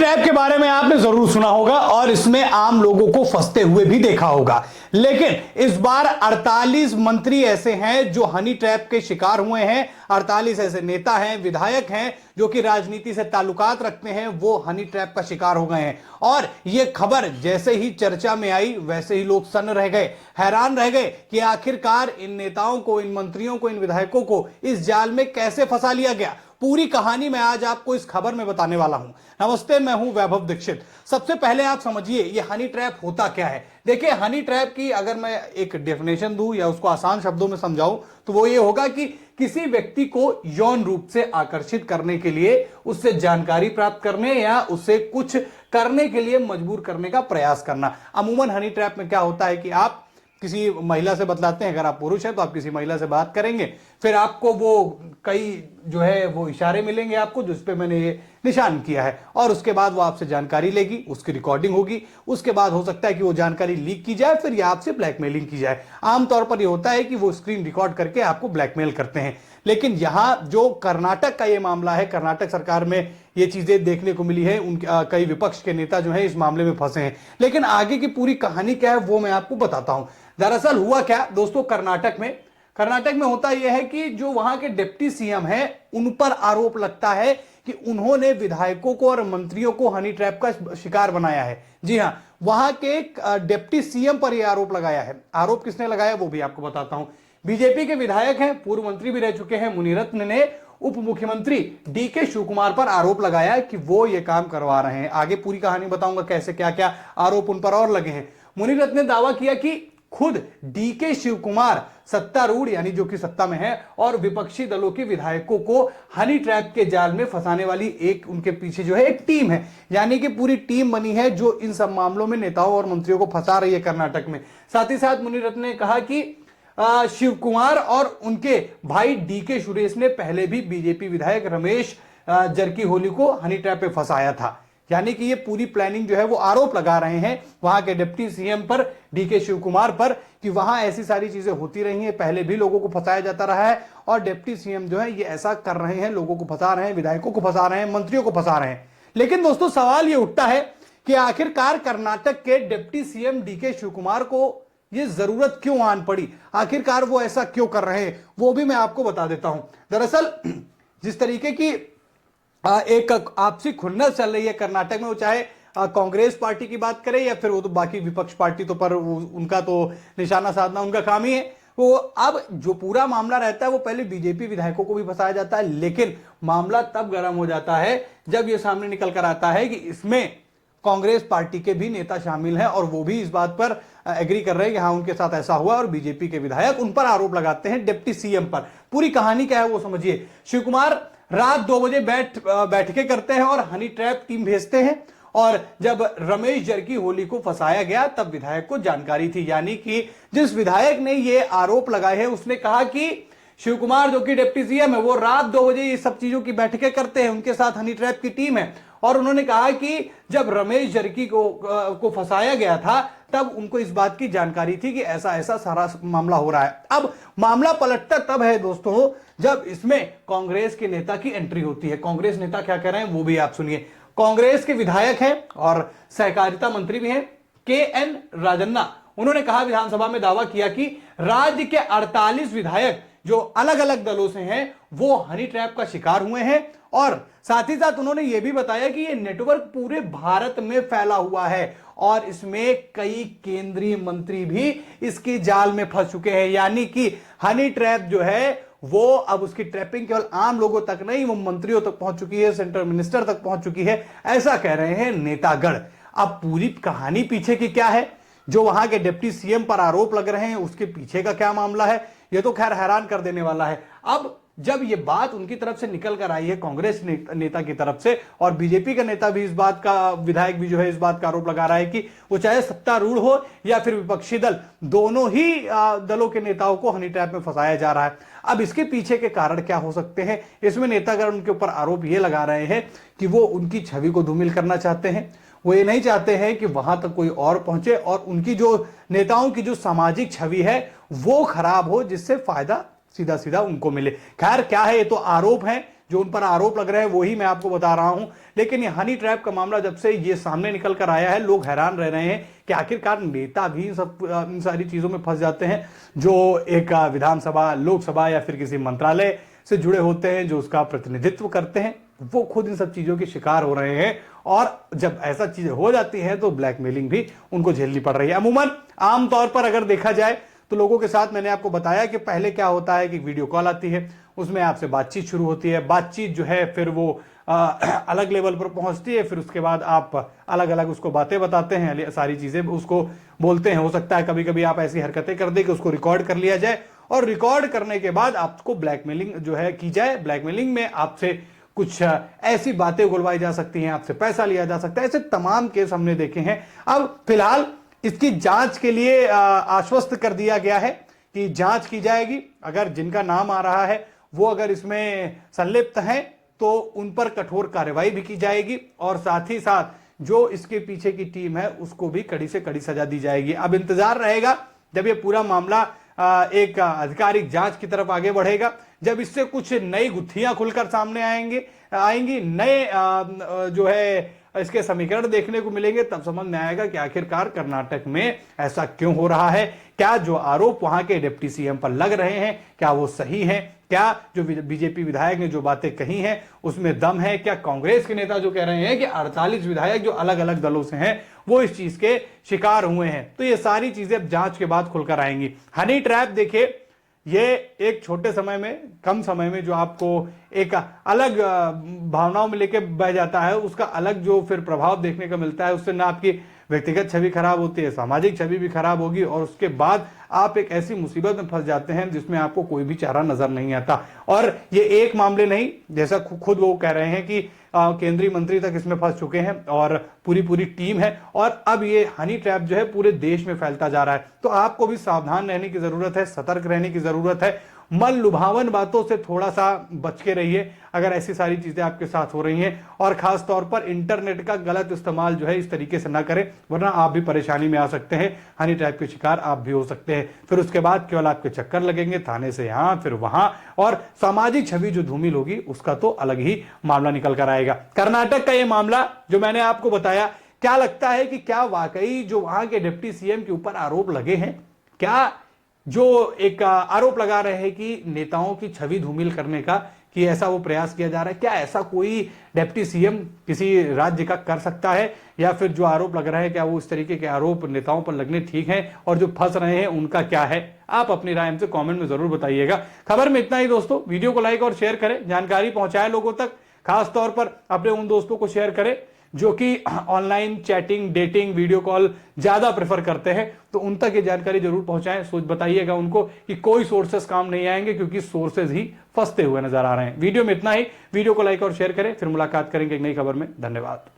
Trap के बारे में आपने जरूर सुना होगा और इसमें आम लोगों को फंसते हुए भी देखा होगा। लेकिन इस बार 48 मंत्री ऐसे हैं जो हनी ट्रैप के शिकार हुए हैं। 48 ऐसे नेता हैं, विधायक हैं जो कि राजनीति से ताल्लुकात रखते हैं, वो हनी ट्रैप का शिकार हो गए हैं। और यह खबर जैसे ही चर्चा में आई वैसे ही लोग सन्न रह गए, हैरान रह गए कि आखिरकार इन नेताओं को, इन मंत्रियों को, इन विधायकों को इस जाल में कैसे फंसा लिया गया। पूरी कहानी मैं आज आपको इस खबर में बताने वाला हूं। नमस्ते, मैं हूं वैभव दीक्षित। सबसे पहले आप समझिए ये हनी ट्रैप होता क्या है। देखिए, हनी ट्रैप की अगर मैं एक डेफिनेशन दूं या उसको आसान शब्दों में समझाऊं तो वो ये होगा कि किसी व्यक्ति को यौन रूप से आकर्षित करने के लिए, उससे जानकारी प्राप्त करने या उससे कुछ करने के लिए मजबूर करने का प्रयास करना। अमूमन हनी ट्रैप में क्या होता है कि आप किसी महिला से बतलाते हैं, अगर आप पुरुष हैं तो आप किसी महिला से बात करेंगे, फिर आपको वो कई जो है वो इशारे मिलेंगे आपको, जिस पे मैंने ये निशान किया है, और उसके बाद वो आपसे जानकारी लेगी, उसकी रिकॉर्डिंग होगी। उसके बाद हो सकता है कि वो जानकारी लीक की जाए, फिर ये आपसे ब्लैकमेलिंग की जाए। आमतौर पर ये होता है कि वो स्क्रीन रिकॉर्ड करके आपको ब्लैकमेल करते हैं। लेकिन यहां जो कर्नाटक का ये मामला है, कर्नाटक सरकार में ये चीजें देखने को मिली है। उनके कई विपक्ष के नेता जो है इस मामले में फंसे हैं। लेकिन आगे की पूरी कहानी क्या है वो मैं आपको बताता हूं। दरअसल हुआ क्या दोस्तों, कर्नाटक में होता यह है कि जो वहां के डिप्टी सीएम हैं उन पर आरोप लगता है कि उन्होंने विधायकों को और मंत्रियों को हनी ट्रैप का शिकार बनाया है। जी हां, वहां के डिप्टी सीएम पर यह आरोप लगाया है। आरोप किसने लगाया वो भी आपको बताता हूं। बीजेपी के विधायक हैं, पूर्व मंत्री भी रह चुके हैं मुनिरत्न ने उप मुख्यमंत्री डीके शिवकुमार पर आरोप लगाया कि वो ये काम करवा रहे हैं। आगे पूरी कहानी बताऊंगा कैसे क्या क्या आरोप उन पर और लगे हैं। मुनिरत्न ने दावा किया कि खुद डीके शिवकुमार सत्तारूढ़ यानी जो कि सत्ता में है और विपक्षी दलों के विधायकों को हनी ट्रैप के जाल में फंसाने वाली एक उनके पीछे जो है एक टीम है, यानी कि पूरी टीम बनी है जो इन सब मामलों में नेताओं और मंत्रियों को फंसा रही है कर्नाटक में। साथ ही साथ मुनिरत्न ने कहा कि शिव कुमार और उनके भाई डीके सुरेश ने पहले भी बीजेपी विधायक रमेश जरकीहोली को हनी ट्रैप पे फंसाया था। यानी कि ये पूरी प्लानिंग जो है वो आरोप लगा रहे हैं वहां के डिप्टी सीएम पर, डीके शिव कुमार पर, कि वहां ऐसी सारी चीजें होती रही हैं, पहले भी लोगों को फंसाया जाता रहा है और डिप्टी सीएम जो है ये ऐसा कर रहे हैं, लोगों को फंसा रहे हैं, विधायकों को फंसा रहे हैं, मंत्रियों को फंसा रहे हैं। लेकिन दोस्तों सवाल ये उठता है कि आखिरकार कर्नाटक के deputy CM DK Shivakumar को ये जरूरत क्यों आन पड़ी, आखिरकार वो ऐसा क्यों कर रहे हैं, वो भी मैं आपको बता देता हूं। दरअसल जिस तरीके की एक आपसी खुन्नस चल रही है कर्नाटक में, वो चाहे कांग्रेस पार्टी की बात करें या फिर वो तो बाकी विपक्ष पार्टी तो पर उनका तो निशाना साधना उनका काम ही है। वो अब जो पूरा मामला रहता है वो पहले बीजेपी विधायकों को भी फंसाया जाता है, लेकिन मामला तब गर्म हो जाता है जब ये सामने निकल कर आता है कि इसमें कांग्रेस पार्टी के भी नेता शामिल हैं और वो भी इस बात पर एग्री कर रहे हैं कि हाँ उनके साथ ऐसा हुआ, और बीजेपी के विधायक उन पर आरोप लगाते हैं डिप्टी सीएम पर। पूरी कहानी क्या है वो समझिए। शिव कुमार रात 2 बजे बैठकें करते हैं और हनी ट्रैप टीम भेजते हैं, और जब रमेश जरकीहोली को फंसाया गया तब विधायक को जानकारी थी। यानी कि जिस विधायक ने ये आरोप लगाए हैं उसने कहा कि शिव कुमार जो कि डिप्टी सीएम है वो रात 2 बजे ये सब चीजों की बैठकें करते हैं, उनके साथ हनी ट्रैप की टीम है। और उन्होंने कहा कि जब रमेश जरकी को फंसाया गया था तब उनको इस बात की जानकारी थी कि ऐसा ऐसा सारा मामला हो रहा है। अब मामला पलटता तब है दोस्तों जब इसमें कांग्रेस के नेता की एंट्री होती है। कांग्रेस नेता क्या कह रहे हैं वो भी आप सुनिए। कांग्रेस के विधायक हैं और सहकारिता मंत्री भी हैं के.एन. राजन्ना, उन्होंने कहा, विधानसभा में दावा किया कि राज्य के 48 विधायक जो अलग अलग दलों से हैं वो हनी ट्रैप का शिकार हुए हैं, और साथ ही साथ उन्होंने यह भी बताया कि यह नेटवर्क पूरे भारत में फैला हुआ है और इसमें कई केंद्रीय मंत्री भी इसके जाल में फंस चुके हैं। यानी कि हनी ट्रैप जो है वो अब उसकी ट्रैपिंग केवल आम लोगों तक नहीं, वो मंत्रियों तक पहुंच चुकी है, सेंट्रल मिनिस्टर तक पहुंच चुकी है, ऐसा कह रहे हैं नेतागण। अब पूरी कहानी पीछे की क्या है, जो वहां के डिप्टी सीएम पर आरोप लग रहे हैं उसके पीछे का क्या मामला है, ये तो खैर हैरान कर देने वाला है। अब जब ये बात उनकी तरफ से निकल कर आई है, कांग्रेस नेता की तरफ से, और बीजेपी का नेता भी इस बात का, विधायक भी जो है इस बात का आरोप लगा रहा है कि वो चाहे सत्तारूढ़ हो या फिर विपक्षी दल, दोनों ही दलों के नेताओं को हनी ट्रैप में फंसाया जा रहा है। अब इसके पीछे के कारण क्या हो सकते हैं, इसमें नेतागण उनके ऊपर आरोप ये लगा रहे हैं कि वो उनकी छवि को धूमिल करना चाहते हैं। वो ये नहीं चाहते हैं कि वहां तक कोई और पहुंचे और उनकी जो नेताओं की जो सामाजिक छवि है वो खराब हो, जिससे फायदा सीधा सीधा उनको मिले। खैर क्या है, ये तो आरोप है जो उन पर आरोप लग रहे हैं वही मैं आपको बता रहा हूं। लेकिन ये हनी ट्रैप का मामला जब से ये सामने निकल कर आया है, लोग हैरान रह रहे हैं कि आखिरकार नेता भी इन सारी चीजों में फंस जाते हैं, जो एक विधानसभा, लोकसभा या फिर किसी मंत्रालय से जुड़े होते हैं, जो उसका प्रतिनिधित्व करते हैं, वो खुद इन सब चीजों के शिकार हो रहे हैं। और जब ऐसा चीजें हो जाती हैं तो ब्लैकमेलिंग भी उनको झेलनी पड़ रही है। अमूमन आमतौर पर अगर देखा जाए तो लोगों के साथ मैंने आपको बताया कि पहले क्या होता है कि वीडियो कॉल आती है, उसमें आपसे बातचीत शुरू होती है, बातचीत जो है फिर वो अलग लेवल पर पहुंचती है, फिर उसके बाद आप अलग अलग उसको बातें बताते हैं, सारी चीजें उसको बोलते हैं। हो सकता है कभी कभी आप ऐसी हरकतें कर दे कि उसको रिकॉर्ड कर लिया जाए और रिकॉर्ड करने के बाद आपको ब्लैकमेलिंग जो है की जाए। ब्लैकमेलिंग में आपसे कुछ ऐसी बातें उगलवाई जा सकती हैं, आपसे पैसा लिया जा सकता है। ऐसे तमाम केस हमने देखे हैं। अब फिलहाल इसकी जांच के लिए आश्वस्त कर दिया गया है कि जांच की जाएगी। अगर जिनका नाम आ रहा है वो अगर इसमें संलिप्त हैं तो उन पर कठोर कार्रवाई भी की जाएगी और साथ ही साथ जो इसके पीछे की टीम है उसको भी कड़ी से कड़ी सजा दी जाएगी। अब इंतजार रहेगा जब ये पूरा मामला एक आधिकारिक जांच की तरफ आगे बढ़ेगा, जब इससे कुछ नई गुत्थियां खुलकर सामने आएंगी, नए जो है इसके समीकरण देखने को मिलेंगे, तब समझ में आएगा कि आखिरकार कर्नाटक में ऐसा क्यों हो रहा है। क्या जो आरोप वहां के डिप्टी सीएम पर लग रहे हैं क्या वो सही हैं? क्या जो बीजेपी विधायक ने जो बातें कही हैं उसमें दम है? क्या कांग्रेस के नेता जो कह रहे हैं कि 48 विधायक जो अलग अलग दलों से हैं वो इस चीज के शिकार हुए हैं? तो ये सारी चीजें अब जांच के बाद खुलकर आएंगी। हनी ट्रैप देखिए, ये एक छोटे समय में, कम समय में जो आपको एक अलग भावनाओं में लेके बह जाता है, उसका अलग जो फिर प्रभाव देखने को मिलता है, उससे ना आपकी व्यक्तिगत छवि खराब होती है, सामाजिक छवि भी खराब होगी और उसके बाद आप एक ऐसी मुसीबत में फंस जाते हैं जिसमें आपको कोई भी चारा नजर नहीं आता। और ये एक मामले नहीं, जैसा खुद वो कह रहे हैं कि केंद्रीय मंत्री तक इसमें फंस चुके हैं और पूरी टीम है और अब ये हनी ट्रैप जो है पूरे देश में फैलता जा रहा है। तो आपको भी सावधान रहने की जरूरत है, सतर्क रहने की जरूरत है। मन लुभावन बातों से थोड़ा सा बच के रहिए अगर ऐसी सारी चीजें आपके साथ हो रही हैं, और खास तौर पर इंटरनेट का गलत इस्तेमाल जो है इस तरीके से ना करें, वरना आप भी परेशानी में आ सकते हैं, हनी ट्रैप के शिकार आप भी हो सकते हैं। फिर उसके बाद केवल आपके चक्कर लगेंगे थाने से यहां फिर वहां, और सामाजिक छवि जो धूमिल होगी उसका तो अलग ही मामला निकल कर आएगा। कर्नाटक का यह मामला जो मैंने आपको बताया, क्या लगता है कि क्या वाकई जो वहां के डिप्टी सीएम के ऊपर आरोप लगे हैं, क्या जो एक आरोप लगा रहे हैं कि नेताओं की छवि धूमिल करने का, कि ऐसा वो प्रयास किया जा रहा है, क्या ऐसा कोई डिप्टी सीएम किसी राज्य का कर सकता है? या फिर जो आरोप लग रहा है क्या वो इस तरीके के आरोप नेताओं पर लगने ठीक हैं, और जो फंस रहे हैं उनका क्या है? आप अपनी राय हमसे कमेंट में जरूर बताइएगा। खबर में इतना ही दोस्तों, वीडियो को लाइक और शेयर करें, जानकारी पहुंचाएं लोगों तक, खास तौर पर अपने उन दोस्तों को शेयर करें जो कि online chatting, dating, video call ज्यादा प्रेफर करते हैं, तो उन तक ये जानकारी जरूर पहुंचाएं। सोच बताइएगा उनको कि कोई सोर्सेस काम नहीं आएंगे, क्योंकि सोर्सेस ही फंसते हुए नजर आ रहे हैं। वीडियो में इतना ही, वीडियो को लाइक और शेयर करें, फिर मुलाकात करेंगे एक नई खबर में। धन्यवाद।